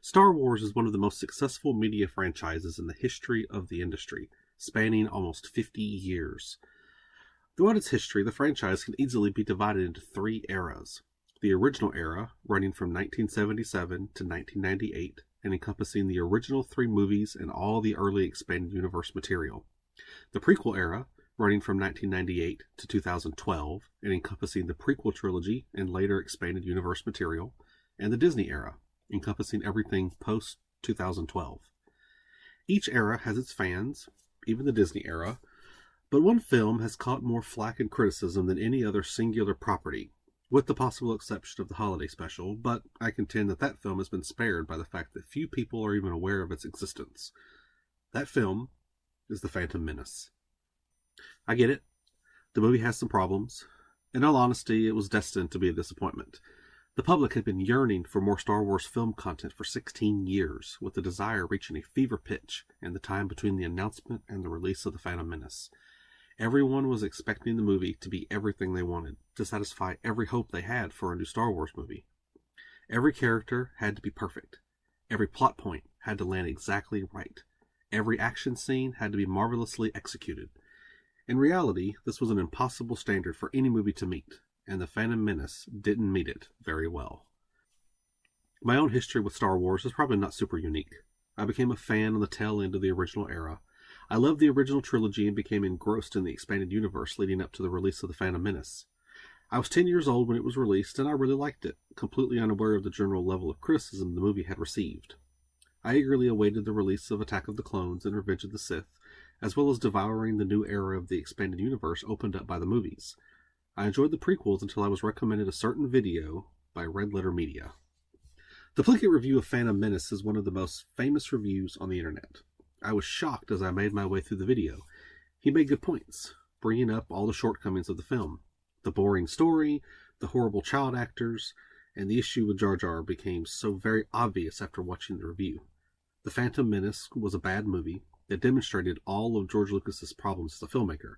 Star Wars is one of the most successful media franchises in the history of the industry, spanning almost 50 years. Throughout its history, the franchise can easily be divided into three eras. The original era, running from 1977 to 1998, and encompassing the original three movies and all the early expanded universe material. The prequel era, running from 1998 to 2012, and encompassing the prequel trilogy and later expanded universe material. And the Disney era, encompassing everything post-2012. Each era has its fans, even the Disney era, but one film has caught more flack and criticism than any other singular property, with the possible exception of the holiday special, but I contend that that film has been spared by the fact that few people are even aware of its existence. That film is the Phantom Menace. I get it. The movie has some problems. In all honesty, it was destined to be a disappointment. The public had been yearning for more Star Wars film content for 16 years, with the desire reaching a fever pitch in the time between the announcement and the release of The Phantom Menace. Everyone was expecting the movie to be everything they wanted, to satisfy every hope they had for a new Star Wars movie. Every character had to be perfect. Every plot point had to land exactly right. Every action scene had to be marvelously executed. In reality, this was an impossible standard for any movie to meet, and The Phantom Menace didn't meet it very well. My own history with Star Wars is probably not super unique. I became a fan on the tail end of the original era. I loved the original trilogy and became engrossed in the expanded universe leading up to the release of The Phantom Menace. I was 10 years old when it was released, and I really liked it, completely unaware of the general level of criticism the movie had received. I eagerly awaited the release of Attack of the Clones and Revenge of the Sith, as well as devouring the new era of the expanded universe opened up by the movies. I enjoyed the prequels until I was recommended a certain video by Red Letter Media. The Plinkett review of Phantom Menace is one of the most famous reviews on the internet. I was shocked as I made my way through the video. He made good points, bringing up all the shortcomings of the film. The boring story, the horrible child actors, and the issue with Jar Jar became so very obvious after watching the review. The Phantom Menace was a bad movie that demonstrated all of George Lucas's problems as a filmmaker.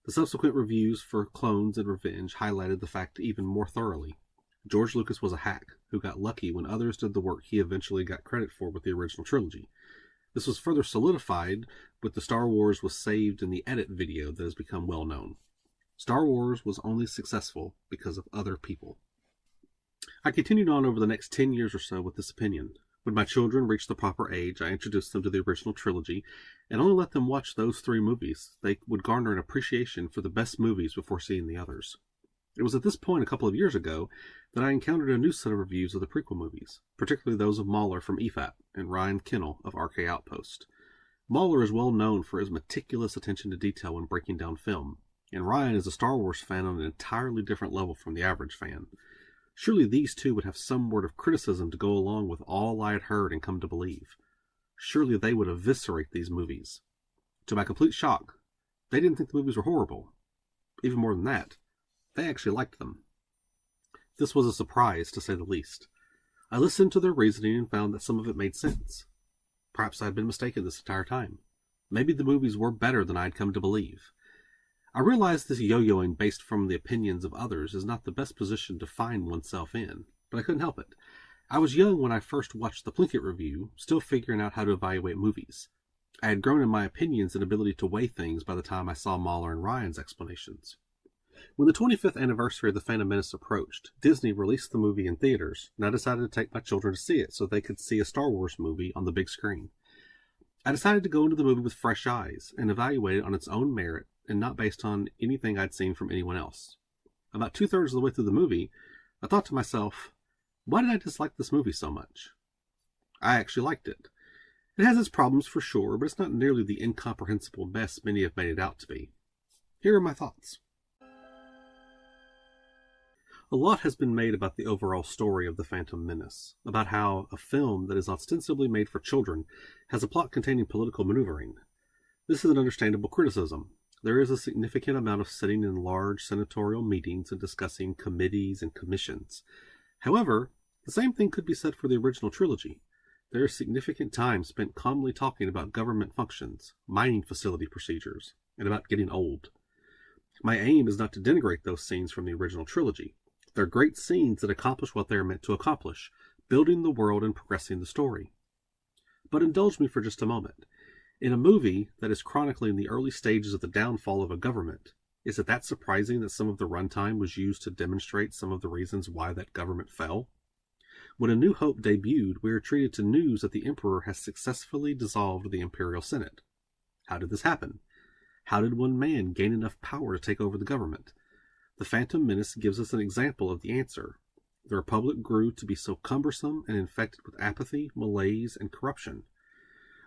The subsequent reviews for Clones and Revenge highlighted the fact even more thoroughly. George Lucas was a hack who got lucky when others did the work he eventually got credit for with the original trilogy. This was further solidified with the Star Wars was saved in the edit video that has become well known. Star Wars was only successful because of other people. I continued on over the next 10 years or so with this opinion. When my children reached the proper age, I introduced them to the original trilogy and only let them watch those three movies. They would garner an appreciation for the best movies before seeing the others. It was at this point a couple of years ago that I encountered a new set of reviews of the prequel movies, particularly those of Mahler from EFAP and Ryan Kennel of RK Outpost. Mahler is well known for his meticulous attention to detail when breaking down film, and Ryan is a Star Wars fan on an entirely different level from the average fan. Surely these two would have some word of criticism to go along with all I had heard and come to believe. Surely they would eviscerate these movies. To my complete shock, they didn't think the movies were horrible. Even more than that, they actually liked them. This was a surprise, to say the least. I listened to their reasoning and found that some of it made sense. Perhaps I had been mistaken this entire time. Maybe the movies were better than I had come to believe. I realized this yo-yoing based from the opinions of others is not the best position to find oneself in, but I couldn't help it. I was young when I first watched the Plinkett review, still figuring out how to evaluate movies. I had grown in my opinions and ability to weigh things by the time I saw Mahler and Ryan's explanations. When the 25th anniversary of The Phantom Menace approached, Disney released the movie in theaters, and I decided to take my children to see it so they could see a Star Wars movie on the big screen. I decided to go into the movie with fresh eyes and evaluate it on its own merit and not based on anything I'd seen from anyone else. About 2/3 of the way through the movie, I thought to myself, why did I dislike this movie so much? I actually liked it. It has its problems for sure, but it's not nearly the incomprehensible mess many have made it out to be. Here are my thoughts. A lot has been made about the overall story of The Phantom Menace, about how a film that is ostensibly made for children has a plot containing political maneuvering. This is an understandable criticism. There is a significant amount of sitting in large senatorial meetings and discussing committees and commissions. However, the same thing could be said for the original trilogy. There is significant time spent calmly talking about government functions, mining facility procedures, and about getting old. My aim is not to denigrate those scenes from the original trilogy. They're great scenes that accomplish what they are meant to accomplish, building the world and progressing the story. But indulge me for just a moment. In a movie that is chronicling the early stages of the downfall of a government, is it that surprising that some of the runtime was used to demonstrate some of the reasons why that government fell? When A New Hope debuted, we are treated to news that the Emperor has successfully dissolved the Imperial Senate. How did this happen? How did one man gain enough power to take over the government? The Phantom Menace gives us an example of the answer. The Republic grew to be so cumbersome and infected with apathy, malaise, and corruption.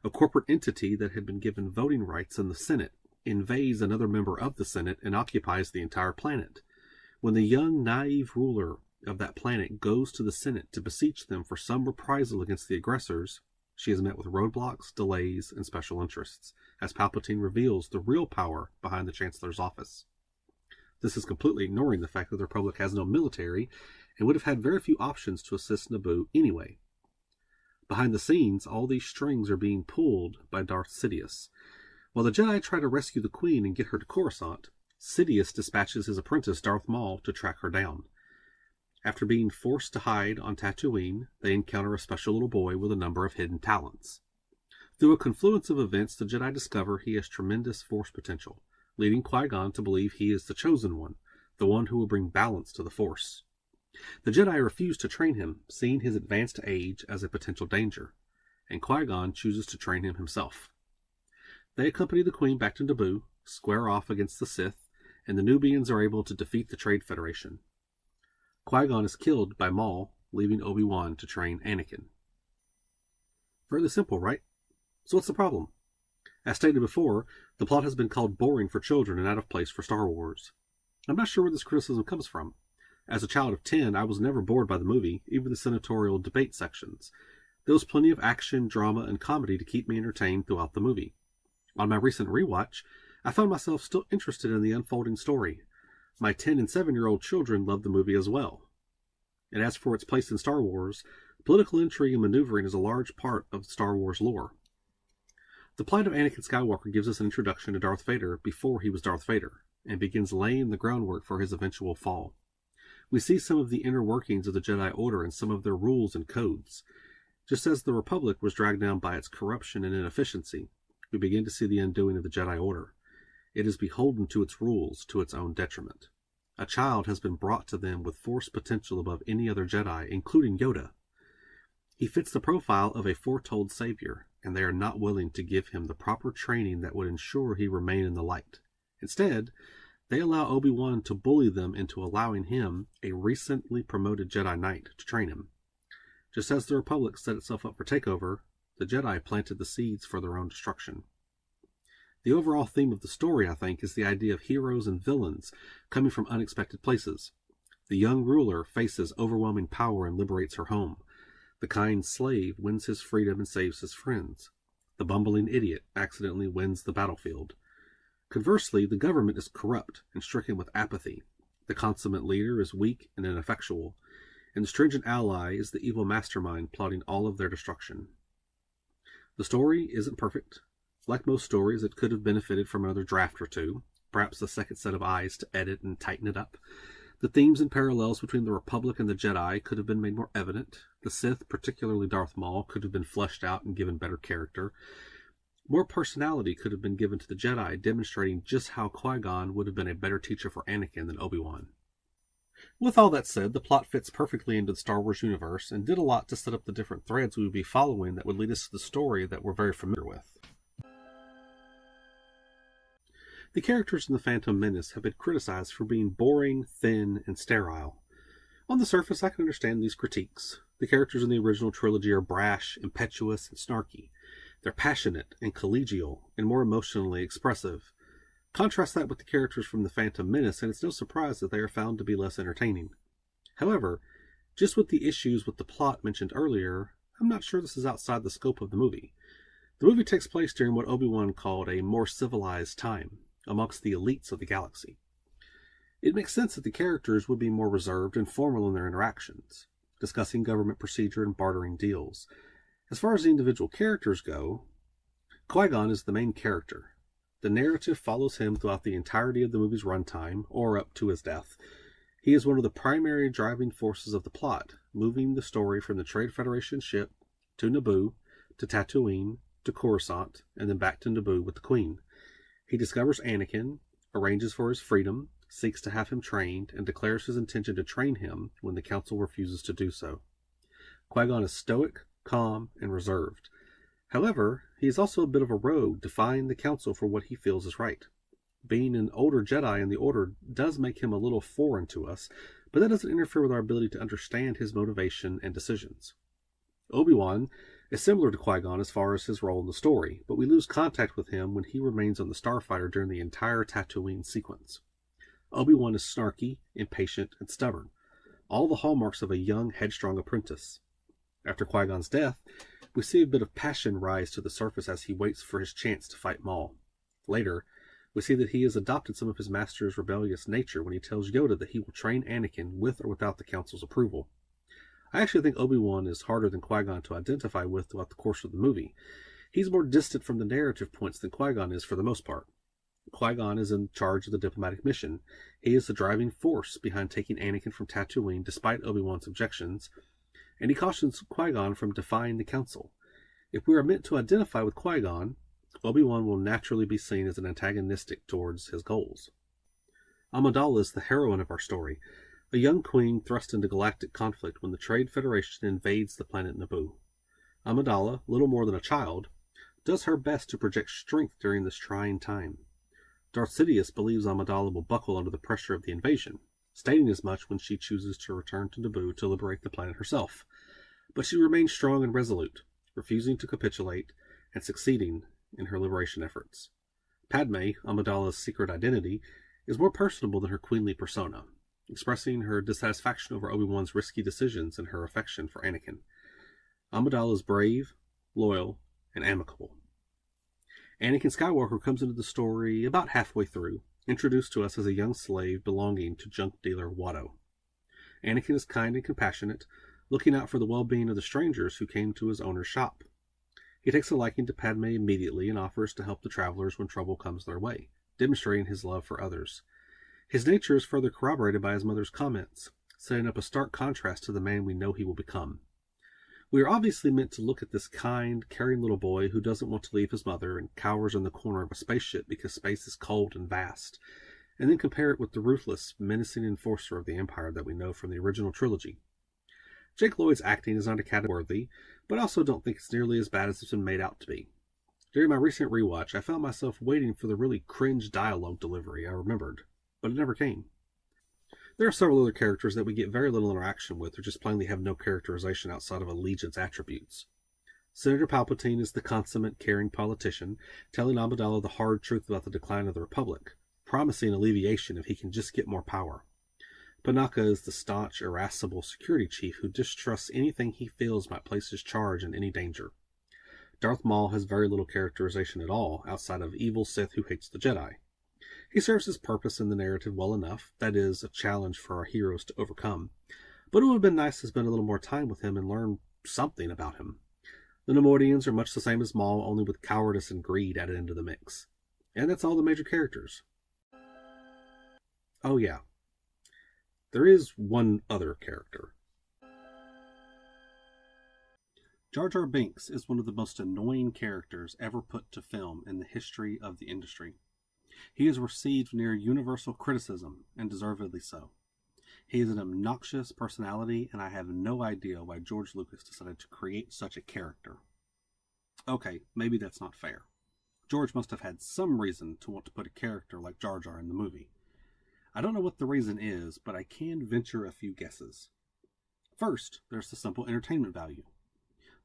A corporate entity that had been given voting rights in the Senate invades another member of the Senate and occupies the entire planet. When the young, naive ruler of that planet goes to the Senate to beseech them for some reprisal against the aggressors, she is met with roadblocks, delays, and special interests, as Palpatine reveals the real power behind the Chancellor's office. This is completely ignoring the fact that the Republic has no military and would have had very few options to assist Naboo anyway. Behind the scenes, all these strings are being pulled by Darth Sidious. While the Jedi try to rescue the Queen and get her to Coruscant, Sidious dispatches his apprentice Darth Maul to track her down. After being forced to hide on Tatooine, they encounter a special little boy with a number of hidden talents. Through a confluence of events, the Jedi discover he has tremendous Force potential, leading Qui-Gon to believe he is the chosen one, the one who will bring balance to the Force. The Jedi refuse to train him, seeing his advanced age as a potential danger, and Qui-Gon chooses to train him himself. They accompany the Queen back to Naboo, square off against the Sith, and the Nubians are able to defeat the Trade Federation. Qui-Gon is killed by Maul, leaving Obi-Wan to train Anakin. Fairly simple, right? So what's the problem? As stated before, the plot has been called boring for children and out of place for Star Wars. I'm not sure where this criticism comes from. As a child of 10, I was never bored by the movie, even the senatorial debate sections. There was plenty of action, drama, and comedy to keep me entertained throughout the movie. On my recent rewatch, I found myself still interested in the unfolding story. My 10 and 7-year-old children loved the movie as well. And as for its place in Star Wars, political intrigue and maneuvering is a large part of Star Wars lore. The plight of Anakin Skywalker gives us an introduction to Darth Vader before he was Darth Vader, and begins laying the groundwork for his eventual fall. We see some of the inner workings of the Jedi Order and some of their rules and codes. Just as the Republic was dragged down by its corruption and inefficiency, we begin to see the undoing of the Jedi Order. It is beholden to its rules, to its own detriment. A child has been brought to them with Force potential above any other Jedi, including Yoda. He fits the profile of a foretold savior, and they are not willing to give him the proper training that would ensure he remain in the light. Instead, they allow Obi-Wan to bully them into allowing him, a recently promoted Jedi Knight, to train him. Just as the Republic set itself up for takeover, the Jedi planted the seeds for their own destruction. The overall theme of the story, I think, is the idea of heroes and villains coming from unexpected places. The young ruler faces overwhelming power and liberates her home. The kind slave wins his freedom and saves his friends. The bumbling idiot accidentally wins the battlefield. Conversely, the government is corrupt and stricken with apathy. The consummate leader is weak and ineffectual, and the stringent ally is the evil mastermind plotting all of their destruction. The story isn't perfect. Like most stories, it could have benefited from another draft or two, perhaps a second set of eyes to edit and tighten it up. The themes and parallels between the Republic and the Jedi could have been made more evident. The Sith, particularly Darth Maul, could have been fleshed out and given better character. More personality could have been given to the Jedi, demonstrating just how Qui-Gon would have been a better teacher for Anakin than Obi-Wan. With all that said, the plot fits perfectly into the Star Wars universe and did a lot to set up the different threads we would be following that would lead us to the story that we're very familiar with. The characters in the Phantom Menace have been criticized for being boring, thin, and sterile. On the surface, I can understand these critiques. The characters in the original trilogy are brash, impetuous, and snarky. They're passionate and collegial, and more emotionally expressive. Contrast that with the characters from the Phantom Menace, and it's no surprise that they are found to be less entertaining. However, just with the issues with the plot mentioned earlier, I'm not sure this is outside the scope of the movie. The movie takes place during what Obi-Wan called a more civilized time, amongst the elites of the galaxy. It makes sense that the characters would be more reserved and formal in their interactions, discussing government procedure and bartering deals. As far as the individual characters go, Qui-Gon is the main character. The narrative follows him throughout the entirety of the movie's runtime, or up to his death. He is one of the primary driving forces of the plot, moving the story from the Trade Federation ship to Naboo, to Tatooine, to Coruscant, and then back to Naboo with the Queen. He discovers Anakin, arranges for his freedom, seeks to have him trained, and declares his intention to train him when the Council refuses to do so. Qui-Gon is stoic, calm, and reserved. However, he is also a bit of a rogue, defying the Council for what he feels is right. Being an older Jedi in the Order does make him a little foreign to us, but that doesn't interfere with our ability to understand his motivation and decisions. Obi-Wan is similar to Qui-Gon as far as his role in the story, but we lose contact with him when he remains on the Starfighter during the entire Tatooine sequence. Obi-Wan is snarky, impatient, and stubborn, all the hallmarks of a young, headstrong apprentice. After Qui-Gon's death, we see a bit of passion rise to the surface as he waits for his chance to fight Maul. Later, we see that he has adopted some of his master's rebellious nature when he tells Yoda that he will train Anakin with or without the Council's approval. I actually think Obi-Wan is harder than Qui-Gon to identify with throughout the course of the movie. He's more distant from the narrative points than Qui-Gon is for the most part. Qui-Gon is in charge of the diplomatic mission. He is the driving force behind taking Anakin from Tatooine despite Obi-Wan's objections, and he cautions Qui-Gon from defying the Council. If we are meant to identify with Qui-Gon, Obi-Wan will naturally be seen as an antagonistic towards his goals. Amidala is the heroine of our story, a young queen thrust into galactic conflict when the Trade Federation invades the planet Naboo. Amidala, little more than a child, does her best to project strength during this trying time. Darth Sidious believes Amidala will buckle under the pressure of the invasion, stating as much when she chooses to return to Naboo to liberate the planet herself. But she remains strong and resolute, refusing to capitulate and succeeding in her liberation efforts. Padme, Amidala's secret identity, is more personable than her queenly persona, expressing her dissatisfaction over Obi-Wan's risky decisions and her affection for Anakin. Amidala is brave, loyal, and amicable. Anakin Skywalker comes into the story about halfway through, introduced to us as a young slave belonging to junk dealer Watto. Anakin is kind and compassionate, looking out for the well-being of the strangers who came to his owner's shop. He takes a liking to Padme immediately and offers to help the travelers when trouble comes their way, demonstrating his love for others. His nature is further corroborated by his mother's comments, setting up a stark contrast to the man we know he will become. We are obviously meant to look at this kind, caring little boy who doesn't want to leave his mother and cowers in the corner of a spaceship because space is cold and vast, and then compare it with the ruthless, menacing enforcer of the Empire that we know from the original trilogy. Jake Lloyd's acting is not Academy-worthy, but I also don't think it's nearly as bad as it's been made out to be. During my recent rewatch, I found myself waiting for the really cringe dialogue delivery I remembered, but it never came. There are several other characters that we get very little interaction with or just plainly have no characterization outside of allegiance attributes. Senator Palpatine is the consummate, caring politician, telling Amidala the hard truth about the decline of the Republic, promising alleviation if he can just get more power. Panaka is the staunch, irascible security chief who distrusts anything he feels might place his charge in any danger. Darth Maul has very little characterization at all, outside of evil Sith who hates the Jedi. He serves his purpose in the narrative well enough, that is, a challenge for our heroes to overcome, but it would have been nice to spend a little more time with him and learn something about him. The Neimoidians are much the same as Maul, only with cowardice and greed added into the mix. And that's all the major characters. Oh yeah. There is one other character. Jar Jar Binks is one of the most annoying characters ever put to film in the history of the industry. He has received near universal criticism, and deservedly so. He is an obnoxious personality, and I have no idea why George Lucas decided to create such a character. Okay, maybe that's not fair. George must have had some reason to want to put a character like Jar Jar in the movie. I don't know what the reason is, but I can venture a few guesses. First, there's the simple entertainment value.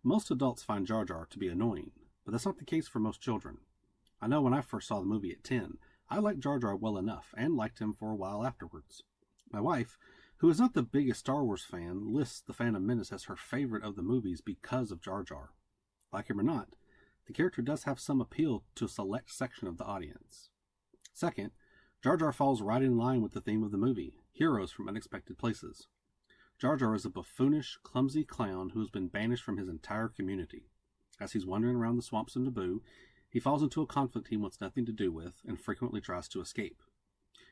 Most adults find Jar Jar to be annoying, but that's not the case for most children. I know when I first saw the movie at 10, I liked Jar Jar well enough, and liked him for a while afterwards. My wife, who is not the biggest Star Wars fan, lists The Phantom Menace as her favorite of the movies because of Jar Jar. Like him or not, the character does have some appeal to a select section of the audience. Second, Jar Jar falls right in line with the theme of the movie, heroes from unexpected places. Jar Jar is a buffoonish, clumsy clown who has been banished from his entire community. As he's wandering around the swamps of Naboo, he falls into a conflict he wants nothing to do with and frequently tries to escape.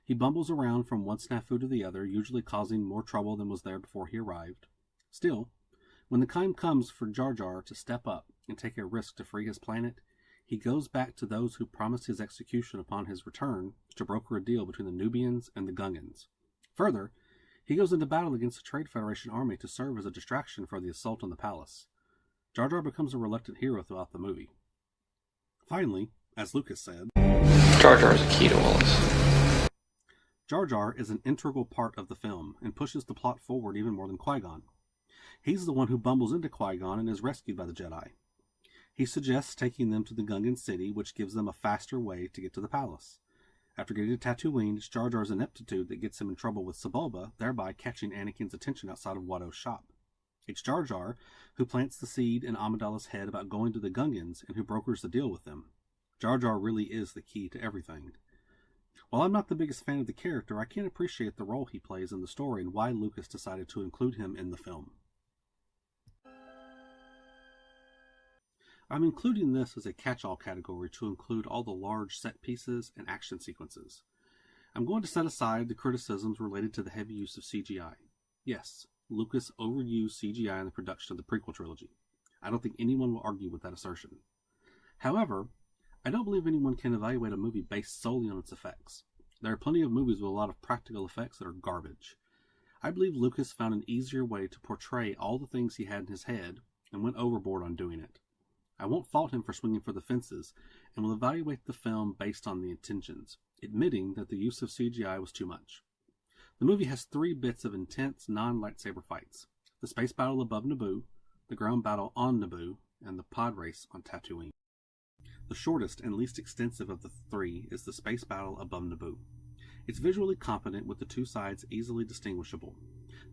He bumbles around from one snafu to the other, usually causing more trouble than was there before he arrived. Still, when the time comes for Jar Jar to step up and take a risk to free his planet, he goes back to those who promised his execution upon his return to broker a deal between the Nubians and the Gungans. Further, he goes into battle against the Trade Federation army to serve as a distraction for the assault on the palace. Jar Jar becomes a reluctant hero throughout the movie. Finally, as Lucas said, Jar Jar is a key to all this. Jar Jar is an integral part of the film and pushes the plot forward even more than Qui-Gon. He's the one who bumbles into Qui-Gon and is rescued by the Jedi. He suggests taking them to the Gungan city, which gives them a faster way to get to the palace. After getting to Tatooine, it's Jar Jar's ineptitude that gets him in trouble with Sebulba, thereby catching Anakin's attention outside of Watto's shop. It's Jar Jar who plants the seed in Amidala's head about going to the Gungans and who brokers the deal with them. Jar Jar really is the key to everything. While I'm not the biggest fan of the character, I can appreciate the role he plays in the story and why Lucas decided to include him in the film. I'm including this as a catch-all category to include all the large set pieces and action sequences. I'm going to set aside the criticisms related to the heavy use of CGI. Yes, Lucas overused CGI in the production of the prequel trilogy. I don't think anyone will argue with that assertion. However, I don't believe anyone can evaluate a movie based solely on its effects. There are plenty of movies with a lot of practical effects that are garbage. I believe Lucas found an easier way to portray all the things he had in his head and went overboard on doing it. I won't fault him for swinging for the fences, and will evaluate the film based on the intentions, admitting that the use of CGI was too much. The movie has 3 bits of intense, non-lightsaber fights: the space battle above Naboo, the ground battle on Naboo, and the pod race on Tatooine. The shortest and least extensive of the 3 is the space battle above Naboo. It's visually competent, with the 2 sides easily distinguishable.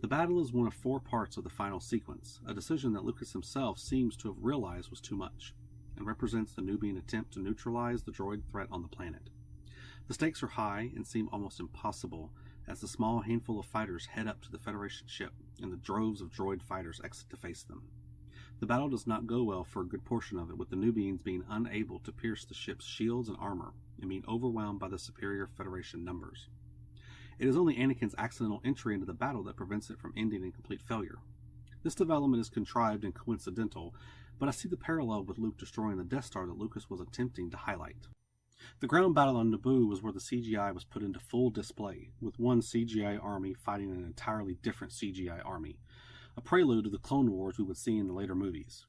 The battle is one of 4 parts of the final sequence, a decision that Lucas himself seems to have realized was too much, and represents the Nubian attempt to neutralize the droid threat on the planet. The stakes are high and seem almost impossible, as the small handful of fighters head up to the Federation ship, and the droves of droid fighters exit to face them. The battle does not go well for a good portion of it, with the Nubians being unable to pierce the ship's shields and armor, and being overwhelmed by the superior Federation numbers. It is only Anakin's accidental entry into the battle that prevents it from ending in complete failure. This development is contrived and coincidental, but I see the parallel with Luke destroying the Death Star that Lucas was attempting to highlight. The ground battle on Naboo was where the CGI was put into full display, with one CGI army fighting an entirely different CGI army, a prelude to the Clone Wars we would see in the later movies.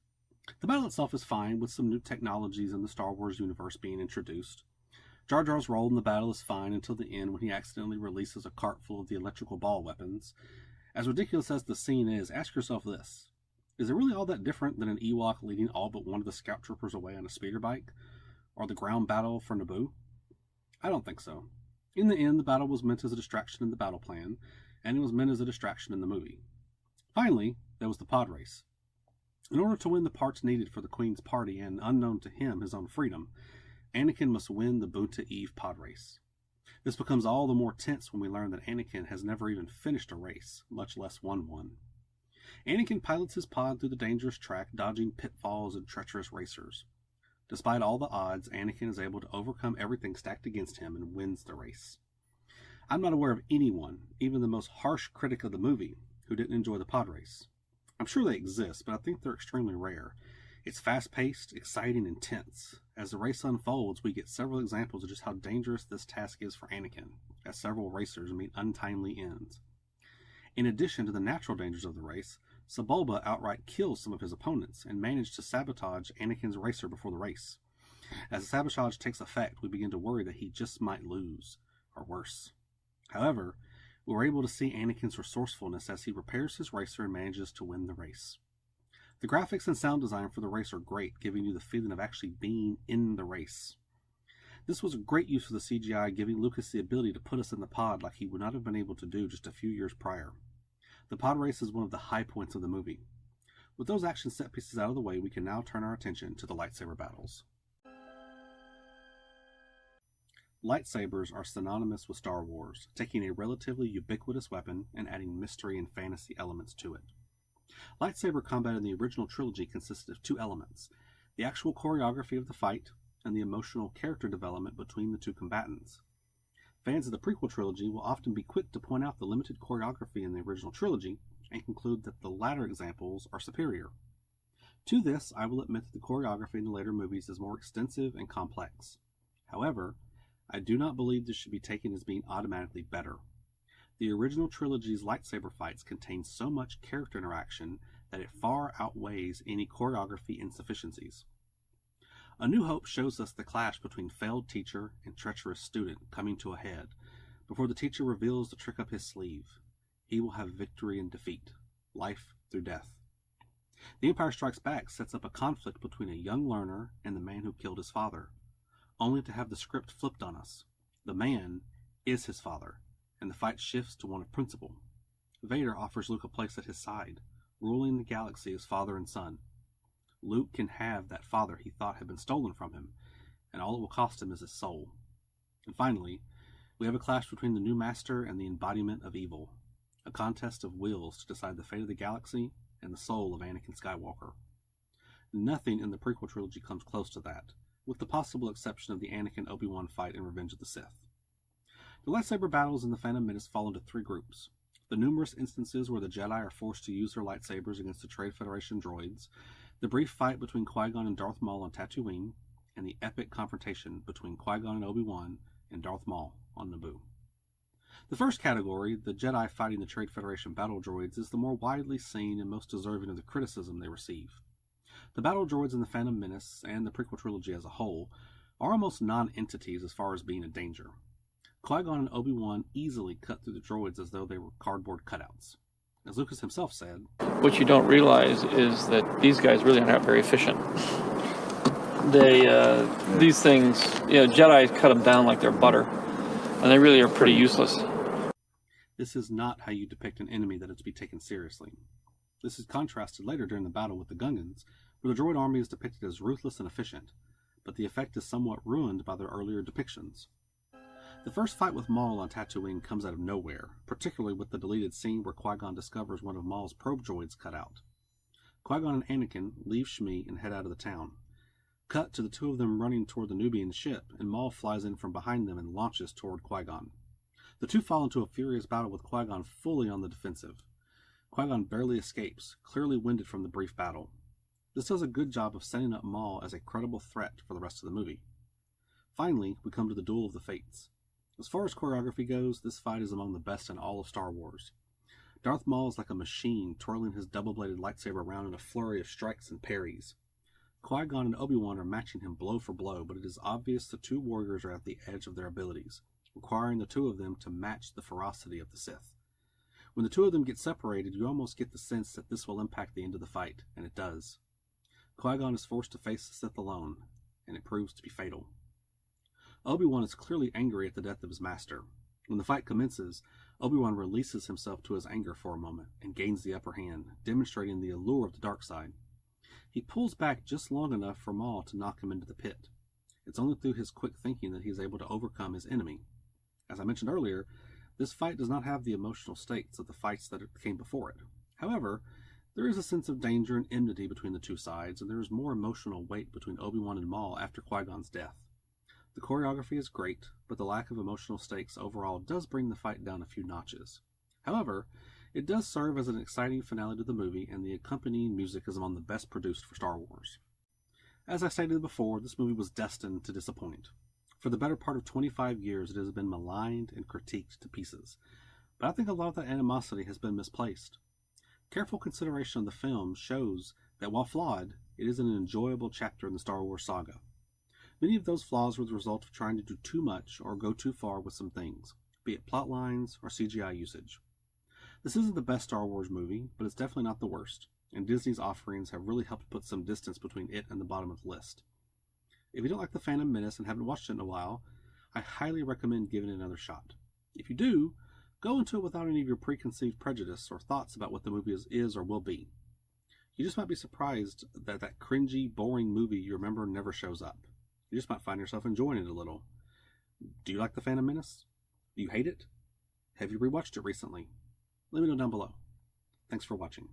The battle itself is fine, with some new technologies in the Star Wars universe being introduced. Jar Jar's role in the battle is fine until the end, when he accidentally releases a cart full of the electrical ball weapons. As ridiculous as the scene is, ask yourself this: is it really all that different than an Ewok leading all but one of the scout troopers away on a speeder bike? Or the ground battle for Naboo? I don't think so. In the end, the battle was meant as a distraction in the battle plan, and it was meant as a distraction in the movie. Finally, there was the pod race. In order to win the parts needed for the Queen's party and, unknown to him, his own freedom, Anakin must win the Boonta Eve pod race. This becomes all the more tense when we learn that Anakin has never even finished a race, much less won one. Anakin pilots his pod through the dangerous track, dodging pitfalls and treacherous racers. Despite all the odds, Anakin is able to overcome everything stacked against him and wins the race. I'm not aware of anyone, even the most harsh critic of the movie, who didn't enjoy the pod race. I'm sure they exist, but I think they're extremely rare. It's fast-paced, exciting, and tense. As the race unfolds, we get several examples of just how dangerous this task is for Anakin, as several racers meet untimely ends. In addition to the natural dangers of the race, Sebulba outright kills some of his opponents and manages to sabotage Anakin's racer before the race. As the sabotage takes effect, we begin to worry that he just might lose, or worse. However, we're able to see Anakin's resourcefulness as he repairs his racer and manages to win the race. The graphics and sound design for the race are great, giving you the feeling of actually being in the race. This was a great use of the CGI, giving Lucas the ability to put us in the pod like he would not have been able to do just a few years prior. The pod race is one of the high points of the movie. With those action set pieces out of the way, we can now turn our attention to the lightsaber battles. Lightsabers are synonymous with Star Wars, taking a relatively ubiquitous weapon and adding mystery and fantasy elements to it. Lightsaber combat in the original trilogy consisted of 2 elements: the actual choreography of the fight and the emotional character development between the 2 combatants. Fans of the prequel trilogy will often be quick to point out the limited choreography in the original trilogy and conclude that the latter examples are superior. To this, I will admit that the choreography in the later movies is more extensive and complex. However, I do not believe this should be taken as being automatically better. The original trilogy's lightsaber fights contain so much character interaction that it far outweighs any choreography insufficiencies. A New Hope shows us the clash between failed teacher and treacherous student coming to a head before the teacher reveals the trick up his sleeve. He will have victory and defeat, life through death. The Empire Strikes Back sets up a conflict between a young learner and the man who killed his father, only to have the script flipped on us. The man is his father, and the fight shifts to one of principle. Vader offers Luke a place at his side, ruling the galaxy as father and son. Luke can have that father he thought had been stolen from him, and all it will cost him is his soul. And finally, we have a clash between the new master and the embodiment of evil, a contest of wills to decide the fate of the galaxy and the soul of Anakin Skywalker. Nothing in the prequel trilogy comes close to that, with the possible exception of the Anakin-Obi-Wan fight in Revenge of the Sith. The lightsaber battles in the Phantom Menace fall into three groups: the numerous instances where the Jedi are forced to use their lightsabers against the Trade Federation droids, the brief fight between Qui-Gon and Darth Maul on Tatooine, and the epic confrontation between Qui-Gon and Obi-Wan and Darth Maul on Naboo. The first category, the Jedi fighting the Trade Federation battle droids, is the more widely seen and most deserving of the criticism they receive. The battle droids in the Phantom Menace and the prequel trilogy as a whole are almost non-entities as far as being a danger. Qui-Gon and Obi-Wan easily cut through the droids as though they were cardboard cutouts. As Lucas himself said, What you don't realize is that these guys really are not very efficient. These things, Jedi cut them down like they're butter, and they really are pretty useless. this is not how you depict an enemy that is to be taken seriously. This is contrasted later during the battle with the Gungans, where the droid army is depicted as ruthless and efficient, but the effect is somewhat ruined by their earlier depictions. The first fight with Maul on Tatooine comes out of nowhere, particularly with the deleted scene where Qui-Gon discovers one of Maul's probe droids cut out. Qui-Gon and Anakin leave Shmi and head out of the town. Cut to the two of them running toward the Nubian ship, and Maul flies in from behind them and launches toward Qui-Gon. The two fall into a furious battle with Qui-Gon fully on the defensive. Qui-Gon barely escapes, clearly winded from the brief battle. This does a good job of setting up Maul as a credible threat for the rest of the movie. Finally, we come to the Duel of the Fates. As far as choreography goes, this fight is among the best in all of Star Wars. Darth Maul is like a machine, twirling his double-bladed lightsaber around in a flurry of strikes and parries. Qui-Gon and Obi-Wan are matching him blow for blow, but it is obvious the two warriors are at the edge of their abilities, requiring the two of them to match the ferocity of the Sith. When the two of them get separated, you almost get the sense that this will impact the end of the fight, and it does. Qui-Gon is forced to face the Sith alone, and it proves to be fatal. Obi-Wan is clearly angry at the death of his master. When the fight commences, Obi-Wan releases himself to his anger for a moment and gains the upper hand, demonstrating the allure of the dark side. He pulls back just long enough for Maul to knock him into the pit. It's only through his quick thinking that he is able to overcome his enemy. As I mentioned earlier, this fight does not have the emotional stakes of the fights that came before it. However, there is a sense of danger and enmity between the two sides, and there is more emotional weight between Obi-Wan and Maul after Qui-Gon's death. The choreography is great, but the lack of emotional stakes overall does bring the fight down a few notches. However, it does serve as an exciting finale to the movie, and the accompanying music is among the best produced for Star Wars. As I stated before, this movie was destined to disappoint. For the better part of 25 years, it has been maligned and critiqued to pieces, but I think a lot of that animosity has been misplaced. Careful consideration of the film shows that while flawed, it is an enjoyable chapter in the Star Wars saga. Many of those flaws were the result of trying to do too much or go too far with some things, be it plot lines or CGI usage. This isn't the best Star Wars movie, but it's definitely not the worst, and Disney's offerings have really helped put some distance between it and the bottom of the list. If you don't like The Phantom Menace and haven't watched it in a while, I highly recommend giving it another shot. If you do, go into it without any of your preconceived prejudice or thoughts about what the movie is or will be. You just might be surprised that that cringy, boring movie you remember never shows up. You just might find yourself enjoying it a little. Do you like The Phantom Menace? Do you hate it? Have you rewatched it recently? Let me know down below. Thanks for watching.